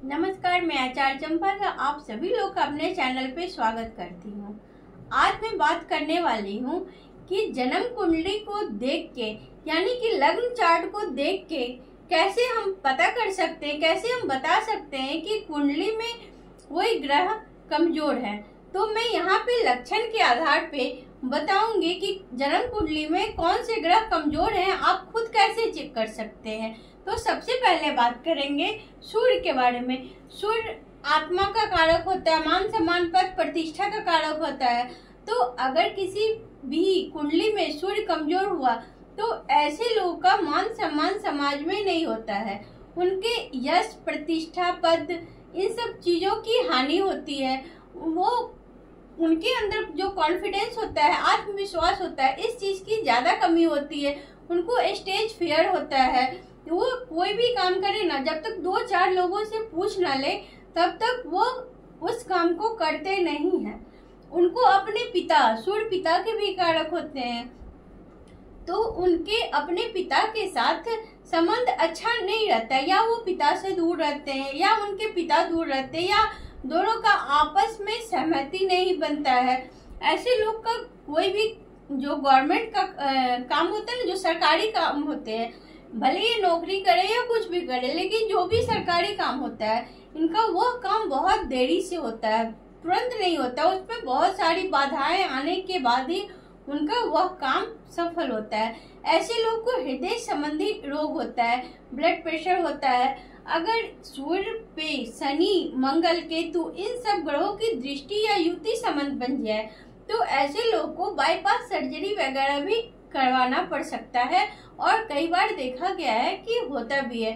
नमस्कार, मैं आचार्य चंपा का आप सभी लोग का अपने चैनल पे स्वागत करती हूँ। आज मैं बात करने वाली हूँ कि जन्म कुंडली को देख के यानी कि लग्न चार्ट को देख के कैसे हम पता कर सकते हैं, कैसे हम बता सकते हैं कि कुंडली में कोई ग्रह कमजोर है। तो मैं यहाँ पे लक्षण के आधार पे बताऊंगी कि जन्म कुंडली में कौन से ग्रह कमजोर हैं, आप खुद कैसे चेक कर सकते हैं। तो सबसे पहले बात करेंगे सूर्य के बारे में। सूर्य आत्मा का कारक होता है, मान सम्मान पद प्रतिष्ठा का कारक होता है। तो अगर किसी भी कुंडली में सूर्य कमजोर हुआ तो ऐसे लोगों का मान सम्मान समाज में नहीं होता है, उनके यश प्रतिष्ठा पद इन सब चीजों की हानि होती है। वो उनके अंदर जो कॉन्फिडेंस होता है, आत्मविश्वास होता है, इस चीज की ज्यादा कमी होती है। उनको स्टेज फियर होता है। वो कोई भी काम करे ना, जब तक 2-4 लोगों से पूछ ना ले तब तक वो उस काम को करते नहीं हैं। उनको अपने पिता, सूर्य पिता के भी कारक होते हैं, तो उनके अपने पिता के साथ संबंध अच्छा नहीं रहता है, या वो पिता से दूर रहते हैं या उनके पिता दूर रहते हैं, या दोनों का आपस में सहमति नहीं बनता है। ऐसे लोग का कोई भी जो गवर्नमेंट का काम होता है ना, जो सरकारी काम होते हैं, भले ये नौकरी करे या कुछ भी करे, लेकिन जो भी सरकारी काम होता है इनका वह काम बहुत देरी से होता है, तुरंत नहीं होता। उसमें बहुत सारी बाधाएं आने के बाद ही उनका वह काम सफल होता है। ऐसे लोग को हृदय संबंधी रोग होता है, ब्लड प्रेशर होता है। अगर सूर्य पे शनि, मंगल, केतु इन सब ग्रहों की दृष्टि या युति संबंध बन जाए तो ऐसे लोग को बाईपास सर्जरी वगैरह भी करवाना पड़ सकता है, और कई बार देखा गया है कि होता भी है।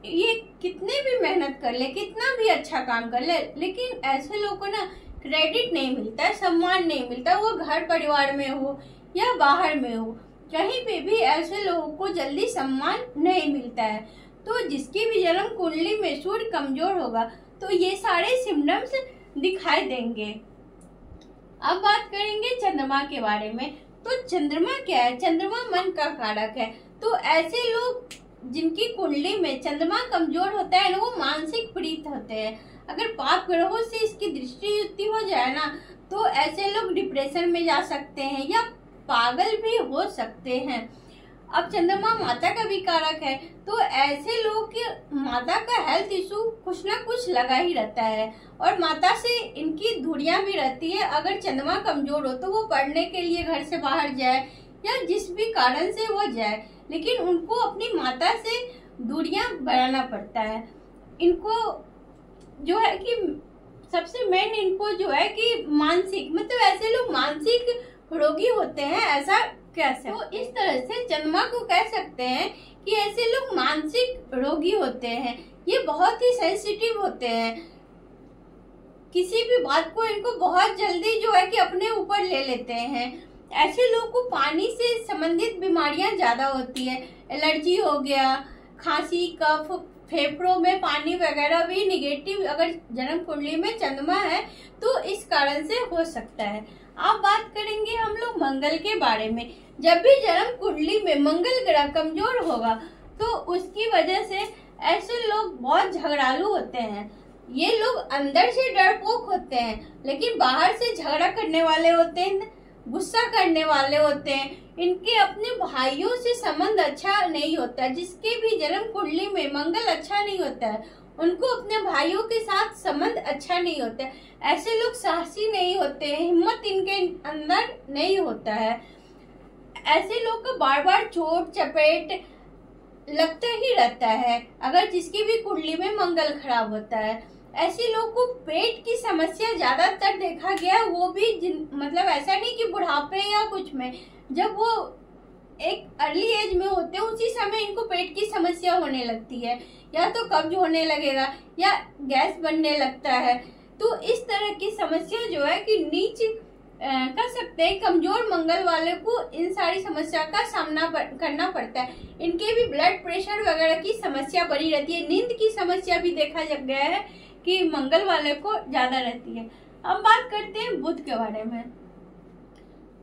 ये कितने भी मेहनत कर ले, कितना भी अच्छा काम कर ले, लेकिन ऐसे लोगों को ना क्रेडिट नहीं मिलता है, सम्मान नहीं मिलता। वो घर परिवार में हो या बाहर में हो, कहीं पे भी ऐसे लोगों को जल्दी सम्मान नहीं मिलता है। तो जिसकी भी जन्म कुंडली में सूर्य कमजोर होगा तो ये सारे सिम्टम्स दिखाई देंगे। अब बात करेंगे चंद्रमा के बारे में। तो चंद्रमा क्या है? चंद्रमा मन का कारक है। तो ऐसे लोग जिनकी कुंडली में चंद्रमा कमजोर होता है ना, वो मानसिक पीड़ित होते हैं। अगर पाप ग्रहों से इसकी दृष्टि युति हो जाए ना तो ऐसे लोग डिप्रेशन में जा सकते हैं या पागल भी हो सकते हैं। अब चंद्रमा माता का भी कारक है, तो ऐसे लोग की माता का हेल्थ इशू कुछ ना कुछ लगा ही रहता है, और माता से इनकी दूरियां भी रहती है। अगर चंद्रमा कमजोर हो तो वो पढ़ने के लिए घर से बाहर जाए या जिस भी कारण से वो जाए, लेकिन उनको अपनी माता से दूरियां बनाना पड़ता है। इनको जो है कि सबसे मेन इनको जो है कि मानसिक, मतलब ऐसे लोग मानसिक रोगी होते हैं, ऐसा कैसे? तो इस तरह से चंद्रमा को कह सकते हैं कि ऐसे लोग मानसिक रोगी होते हैं। ये बहुत ही सेंसिटिव होते हैं, किसी भी बात को इनको बहुत जल्दी जो है कि अपने ऊपर ले लेते हैं। ऐसे लोग को पानी से संबंधित बीमारियां ज्यादा होती है, एलर्जी हो गया, खांसी, कफ, फेफड़ों में पानी वगैरह भी निगेटिव अगर जन्म कुंडली में चंद्रमा है तो इस कारण से हो सकता है। अब बात करेंगे हम लोग मंगल के बारे में। जब भी जन्म कुंडली में मंगल ग्रह कमजोर होगा तो उसकी वजह से ऐसे लोग बहुत झगड़ालू होते हैं। ये लोग अंदर से डरपोक होते हैं, लेकिन बाहर से झगड़ा करने वाले होते हैं, गुस्सा करने वाले होते हैं। इनके अपने भाइयों से संबंध अच्छा नहीं होता। जिसके भी जन्म कुंडली में मंगल अच्छा नहीं होता है उनको अपने भाइयों के साथ संबंध अच्छा नहीं होता है। ऐसे लोग साहसी नहीं होते हैं, हिम्मत इनके अंदर नहीं होता है। ऐसे लोग को बार बार चोट चपेट लगता ही रहता है अगर जिसकी भी कुंडली में मंगल खराब होता है। ऐसे लोग को पेट की समस्या ज्यादातर देखा गया, वो भी मतलब ऐसा नहीं कि बुढ़ापे या कुछ में, जब वो एक अर्ली एज में होते हैं उसी समय इनको पेट की समस्या होने लगती है, या तो कब्ज होने लगेगा या गैस बनने लगता है। तो इस तरह की समस्या जो है कि नीच कर सकते हैं। कमजोर मंगल वाले को इन सारी समस्या का सामना करना पड़ता है। इनके भी ब्लड प्रेशर वगैरह की समस्या बड़ी रहती है। नींद की समस्या भी देखा गया है कि मंगल वाले को ज्यादा रहती है। अब बात करते हैं बुध के बारे में।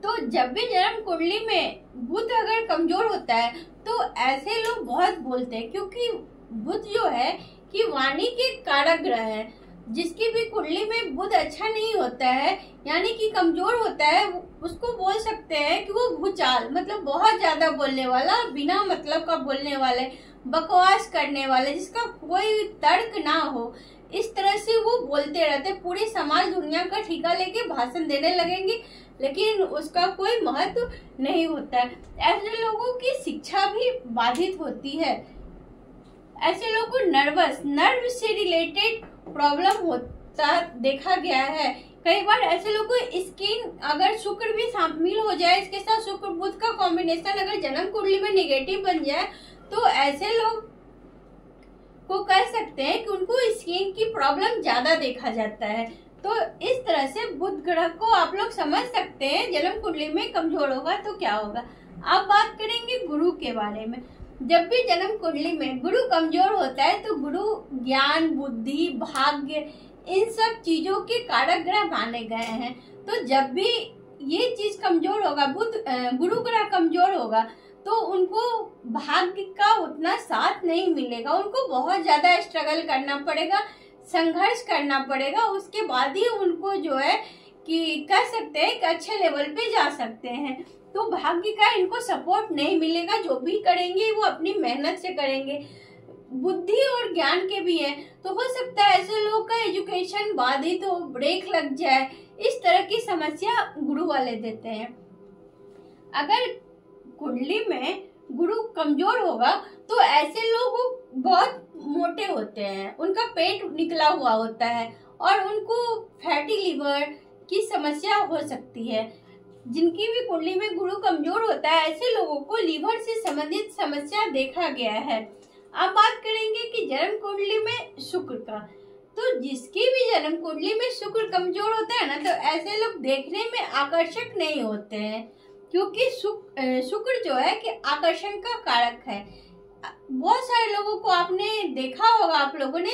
तो जब भी जन्म कुंडली में बुध अगर कमजोर होता है तो ऐसे लोग बहुत बोलते हैं, क्योंकि बुध जो है कि वाणी के कारक ग्रह है, जिसकी भी कुंडली में बुध अच्छा नहीं होता है यानी कि कमजोर होता है, उसको बोल सकते हैं कि वो भूचाल, मतलब बहुत ज्यादा बोलने वाला, बिना मतलब का बोलने वाले, बकवास करने वाले, जिसका कोई तर्क ना हो, इस तरह से वो बोलते रहते, पूरी समाज दुनिया का ठिका लेके भाषण देने लगेंगे, लेकिन उसका कोई महत्व नहीं होता है। ऐसे लोगों की शिक्षा भी बाधित होती है। ऐसे लोगों को नर्व से रिलेटेड प्रॉब्लम होता देखा गया है। कई बार ऐसे लोगों को स्किन, अगर शुक्र भी शामिल हो जाए, इसके साथ शुक्र बुध का कॉम्बिनेशन अगर जन्म कुंडली में नेगेटिव बन जाए, तो ऐसे लोग को कह सकते हैं कि उनको स्किन की प्रॉब्लम ज्यादा देखा जाता है। तो इस तरह से बुध ग्रह को आप लोग समझ सकते हैं, जन्म कुंडली में कमजोर होगा तो क्या होगा। अब बात करेंगे गुरु के बारे में। जब भी जन्म कुंडली में गुरु कमजोर होता है तो गुरु ज्ञान, बुद्धि, भाग्य, इन सब चीजों के कारक ग्रह माने गए हैं। तो जब भी ये चीज कमजोर होगा, गुरु ग्रह कमजोर होगा, तो उनको भाग्य का उतना साथ नहीं मिलेगा, उनको बहुत ज्यादा स्ट्रगल करना पड़ेगा, संघर्ष करना पड़ेगा, उसके बाद ही उनको जो है कि कह सकते हैं कि अच्छे लेवल पे जा सकते हैं। तो भाग्य का इनको सपोर्ट नहीं मिलेगा, जो भी करेंगे वो अपनी मेहनत से करेंगे। बुद्धि और ज्ञान के भी है, तो हो सकता है ऐसे लोग का एजुकेशन बाधित हो, ब्रेक लग जाए, इस तरह की समस्या गुरु वाले देते हैं। अगर कुंडली में गुरु कमजोर होगा तो ऐसे लोग बहुत मोटे होते हैं, उनका पेट निकला हुआ होता है और उनको फैटी लिवर की समस्या हो सकती है। जिनकी भी कुंडली में गुरु कमजोर होता है, ऐसे लोगों को लीवर से संबंधित समस्या देखा गया है। अब बात करेंगे कि जन्म कुंडली में शुक्र का। तो जिसकी भी जन्म कुंडली में शुक्र कमजोर होता है ना, तो ऐसे लोग देखने में आकर्षक नहीं होते हैं, क्योंकि शुक्र जो है कि आकर्षण का कारक है। बहुत सारे लोगों को आपने देखा होगा, आप लोगों ने,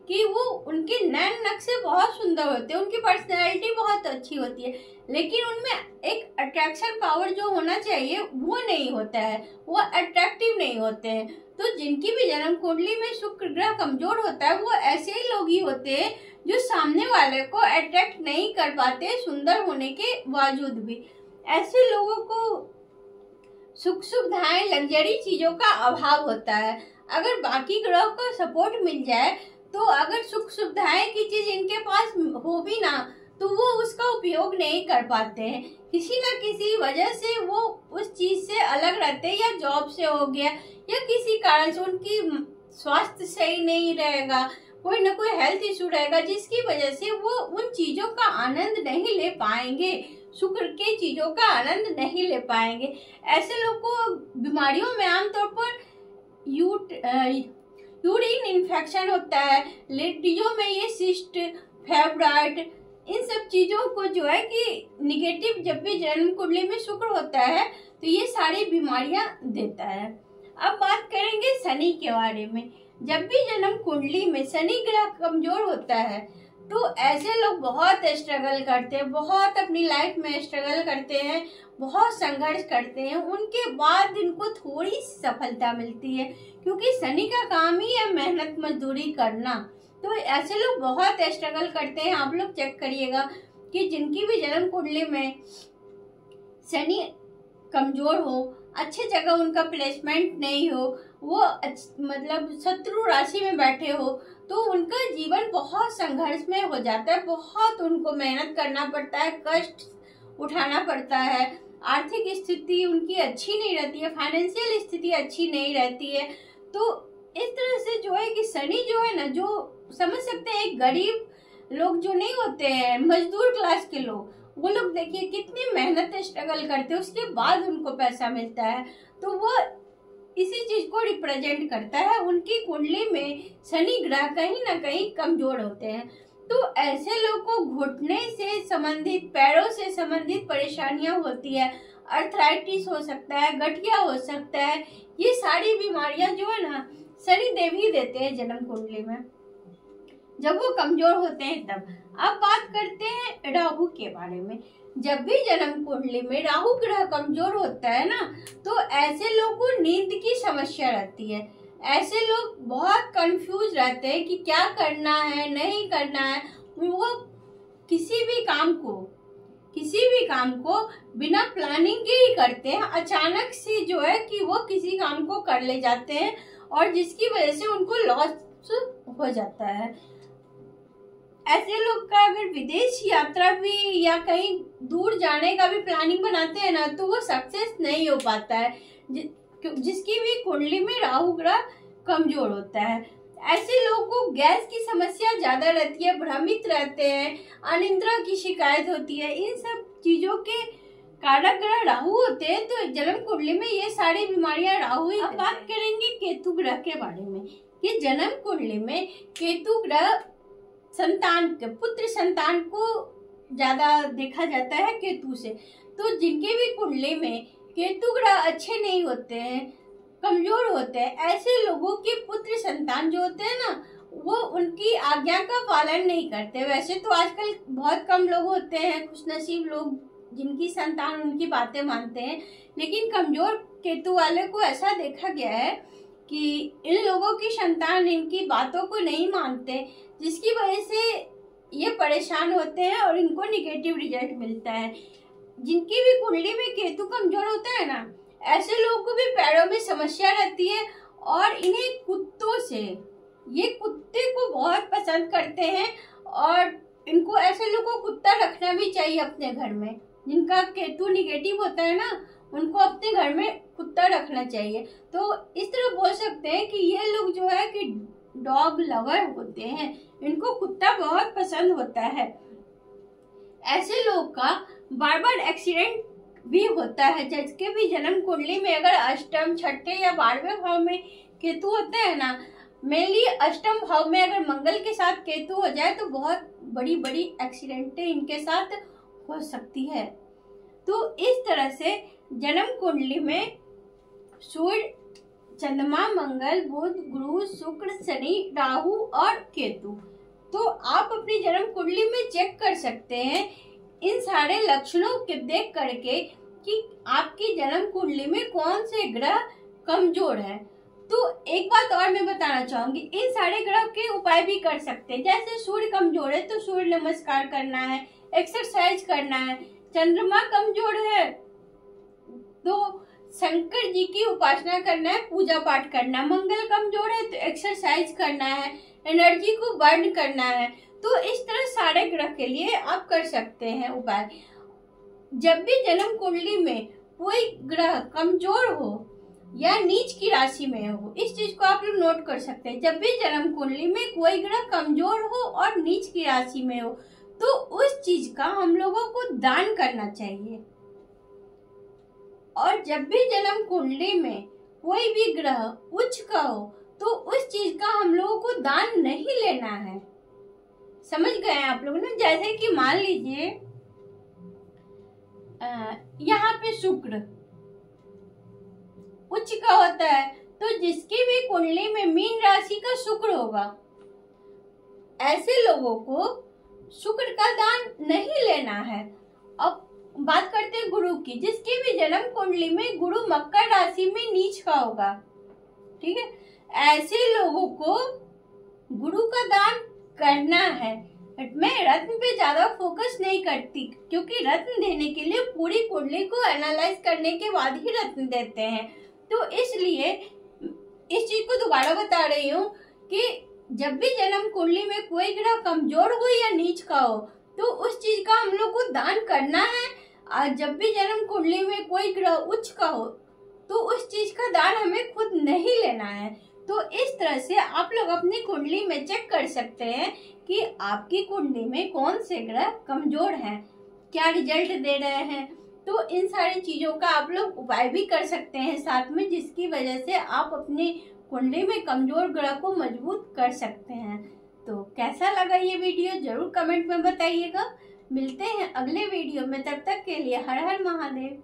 कि वो उनके नैन नक्शे बहुत सुंदर होते हैं, उनकी पर्सनैलिटी बहुत अच्छी होती है, लेकिन उनमें एक अट्रैक्शन पावर जो होना चाहिए वो नहीं होता है, वो अट्रैक्टिव नहीं होते हैं। तो जिनकी भी जन्म कुंडली में शुक्र ग्रह कमजोर होता है, वो ऐसे ही लोग ही होते हैं जो सामने वाले को अट्रैक्ट नहीं कर पाते सुंदर होने के बावजूद भी। ऐसे लोगों को सुख सुविधाएं, लग्जरी चीजों का अभाव होता है। अगर बाकी ग्रहों का सपोर्ट मिल जाए, तो अगर सुख सुविधाएं की चीज इनके पास हो भी ना, तो वो उसका उपयोग नहीं कर पाते हैं, किसी न किसी वजह से वो उस चीज से अलग रहते हैं, या जॉब से हो गया, या किसी कारण से उनकी स्वास्थ्य सही नहीं रहेगा, कोई ना कोई हेल्थ इशू रहेगा, जिसकी वजह से वो उन चीजों का आनंद नहीं ले पाएंगे, शुक्र के चीजों का आनंद नहीं ले पाएंगे। ऐसे लोग को बीमारियों में आमतौर पर यूरिन इन्फेक्शन होता है, लेडियों में ये सिस्ट, फेब्राइड, इन सब चीजों को जो है कि निगेटिव, जब भी जन्म कुंडली में शुक्र होता है तो ये सारी बीमारियां देता है। अब बात करेंगे शनि के बारे में। जब भी जन्म कुंडली में शनि ग्रह कमजोर होता है, तो ऐसे लोग बहुत स्ट्रगल करते हैं, बहुत अपनी लाइफ में स्ट्रगल करते हैं, बहुत संघर्ष करते हैं, उनके बाद इनको थोड़ी सफलता मिलती है, क्योंकि शनि का काम ही है मेहनत मजदूरी करना। तो ऐसे लोग बहुत स्ट्रगल करते हैं। आप लोग चेक करिएगा कि जिनकी भी जन्म कुंडली में शनि कमजोर हो, अच्छे जगह उनका प्लेसमेंट नहीं हो, वो मतलब शत्रु राशि में बैठे हो, तो उनका जीवन बहुत संघर्ष में हो जाता है, बहुत उनको मेहनत करना पड़ता है, कष्ट उठाना पड़ता है, आर्थिक स्थिति उनकी अच्छी नहीं रहती है, फाइनेंशियल स्थिति अच्छी नहीं रहती है। तो इस तरह से जो है कि शनि जो है ना, जो समझ सकते हैं एक गरीब लोग जो नहीं होते हैं, मजदूर क्लास के लोग, वो लोग देखिए कितनी मेहनत स्ट्रगल करते हैं, उसके बाद उनको पैसा मिलता है, तो वो इसी चीज को रिप्रेजेंट करता है। उनकी कुंडली में शनि ग्रह कहीं ना कहीं कमजोर होते हैं, तो ऐसे लोग को घुटने से संबंधित, पैरों से संबंधित परेशानियां होती है, अर्थराइटिस हो सकता है, गठिया हो सकता है, ये सारी बीमारियां जो है ना शनि देव ही देते हैं जन्म कुंडली में, जब वो कमजोर होते हैं तब। अब बात करते हैं राहु के बारे में। जब भी जन्म कुंडली में राहु ग्रह कमजोर होता है ना, तो ऐसे लोगों को नींद की समस्या रहती है। ऐसे लोग बहुत कंफ्यूज रहते हैं कि क्या करना है नहीं करना है। वो किसी भी काम को बिना प्लानिंग के ही करते हैं। अचानक से जो है कि वो किसी काम को कर ले जाते हैं और जिसकी वजह से उनको लॉस हो जाता है। ऐसे लोग का अगर विदेश यात्रा भी या कहीं दूर जाने का भी प्लानिंग बनाते हैं ना, तो वो सक्सेस नहीं हो पाता है, जिसकी भी कुंडली में राहु ग्रह कमजोर होता है। ऐसे लोगों को गैस की समस्या ज्यादा रहती है, भ्रमित रहते हैं, अनिद्रा की शिकायत होती है। इन सब चीजों के कारक ग्रह राहु होते हैं, तो जन्म कुंडली में ये सारी बीमारियां राहु ही। अब बात करेंगे केतु ग्रह के बारे में कि जन्म कुंडली में केतु ग्रह पुत्र संतान को ज्यादा देखा जाता है केतु से। तो जिनके भी कुंडली में केतु ग्रह अच्छे नहीं होते हैं, कमजोर होते हैं, ऐसे लोगों के पुत्र संतान जो होते हैं ना, वो उनकी आज्ञा का पालन नहीं करते। वैसे तो आजकल बहुत कम लोग होते हैं खुशनसीब लोग जिनकी संतान उनकी बातें मानते हैं, लेकिन कमजोर केतु वाले को ऐसा देखा गया है कि इन लोगों की संतान इनकी बातों को नहीं मानते, जिसकी वजह से ये परेशान होते हैं और इनको निगेटिव रिजल्ट मिलता है। जिनकी भी कुंडली में केतु कमजोर होता है ना, ऐसे लोगों को भी पैरों में समस्या रहती है और इन्हें कुत्तों से, ये कुत्ते को बहुत पसंद करते हैं और इनको ऐसे लोगों को कुत्ता रखना भी चाहिए अपने घर में। जिनका केतु निगेटिव होता है ना, उनको अपने घर में कुत्ता रखना चाहिए। तो इस तरह बोल सकते हैं कि ये लोग जो है कि डॉग लवर होते हैं, इनको कुत्ता बहुत पसंद होता है। ऐसे लोग का बार बार एक्सीडेंट भी होता है, जिसके भी जन्म कुंडली में अगर अष्टम, छठे या 12वें भाव में केतु होता है ना, मेनली अष्टम भाव में अगर मंगल के साथ केतु हो जाए तो बहुत बड़ी बड़ी एक्सीडेंटें इनके साथ हो सकती है। तो इस तरह से जन्म कुंडली में सूर्य, चंद्रमा, मंगल, बुध, गुरु, शुक्र, शनि, राहु और केतु, तो आप अपनी जन्म कुंडली में चेक कर सकते हैं इन सारे लक्षणों के देख करके कि आपकी जन्म कुंडली में कौन से ग्रह कमजोर है। तो एक बात और मैं बताना चाहूंगी, इन सारे ग्रह के उपाय भी कर सकते हैं। जैसे सूर्य कमजोर है तो सूर्य नमस्कार करना है, एक्सरसाइज करना है। चंद्रमा कमजोर है तो शंकर जी की उपासना करना है, पूजा पाठ करना है। मंगल कमजोर है तो एक्सरसाइज करना है, एनर्जी को बर्न करना है। तो इस तरह सारे ग्रह के लिए आप कर सकते हैं उपाय। जब भी जन्म कुंडली में कोई ग्रह कमजोर हो या नीच की राशि में हो, इस चीज को आप लोग नोट कर सकते हैं। जब भी जन्म कुंडली में कोई ग्रह कमजोर हो और नीच की राशि में हो, तो उस चीज का हम लोगों को दान करना चाहिए। और जब भी जन्म कुंडली में कोई भी ग्रह उच्च का हो, तो उस चीज का हम लोगों को दान नहीं लेना है। समझ गए आप लोग ना? जैसे कि मान लीजिए यहाँ पे शुक्र उच्च का होता है, तो जिसकी भी कुंडली में मीन राशि का शुक्र होगा, ऐसे लोगों को शुक्र का दान नहीं लेना है। अब बात करते हैं गुरु की, जिसकी भी जन्म कुंडली में गुरु मकर राशि में नीच का होगा, ठीक है, ऐसे लोगों को गुरु का दान करना है। मैं रत्न पे ज्यादा फोकस नहीं करती, क्योंकि रत्न देने के लिए पूरी कुंडली को एनालाइज करने के बाद ही रत्न देते हैं। तो इसलिए इस चीज को दोबारा बता रही हूँ कि जब भी जन्म कुंडली में कोई ग्रह कमजोर हो या नीच का हो, तो उस चीज का हम लोग को दान करना है। और जब भी जन्म कुंडली में कोई ग्रह उच्च का हो, तो उस चीज का दान हमें खुद नहीं लेना है। तो इस तरह से आप लोग अपनी कुंडली में चेक कर सकते हैं कि आपकी कुंडली में कौन से ग्रह कमजोर हैं, क्या रिजल्ट दे रहे हैं। तो इन सारी चीजों का आप लोग उपाय भी कर सकते हैं साथ में, जिसकी वजह से आप अपनी कुंडली में कमजोर ग्रह को मजबूत कर सकते हैं। तो कैसा लगा ये वीडियो जरूर कमेंट में बताइएगा। मिलते हैं अगले वीडियो में, तब तक के लिए हर हर महादेव।